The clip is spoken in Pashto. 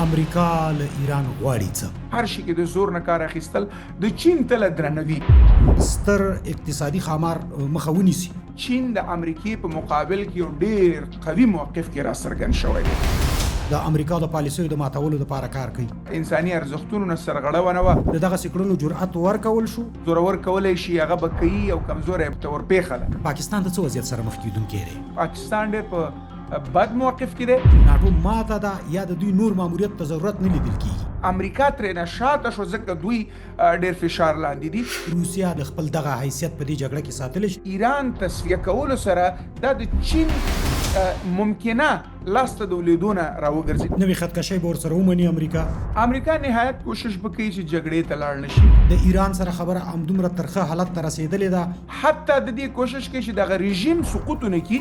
امریکا له ایران غواړي څه؟ هر شي کې د زور نه کار اخیستل د چین تله درنوي. ستر اقتصادي خامار مخه ونیسي. چین د امریکای په مقابل کې یو ډیر قوي موقف کې را څرګند شوی دی. د امریکا د پالیسیو د ماتولو لپاره کار کوي. انساني ارزښتونو نه سرغړونه وه. د دغه سکړلو جرأت ورکول شو. زورور کولی شي هغه به کوي او کمزوری ته ورپېښه ده. پاکستان د څه وضعیت سره مخ کیدونکی دی؟ پاکستان ډېر په بد موقف کې دی. ناټو ماته ده یا د دوی نور ماموریت ته ضرورت نه لیدل کیږي. امریکا ترې نه شاته شو ځکه دوی ډېر فشار لاندې دي. روسیا د خپل دغه حیثیت په دې جګړه کې ساتلی شي. ایران تصفیه کولو سره دا د چین ممکنه لاسته د ولیدونه راوګرځي. نوې خطکشۍ به ورسره ومني امریکا نهایت کوشش وکړي چې جګړې ته لاړ نشي. د ایران سره خبره همدومره ترخه حالت ته رسېدلې ده. حتی د دې کوشش کوي چې دغه رژیم سقوط ونه کړي.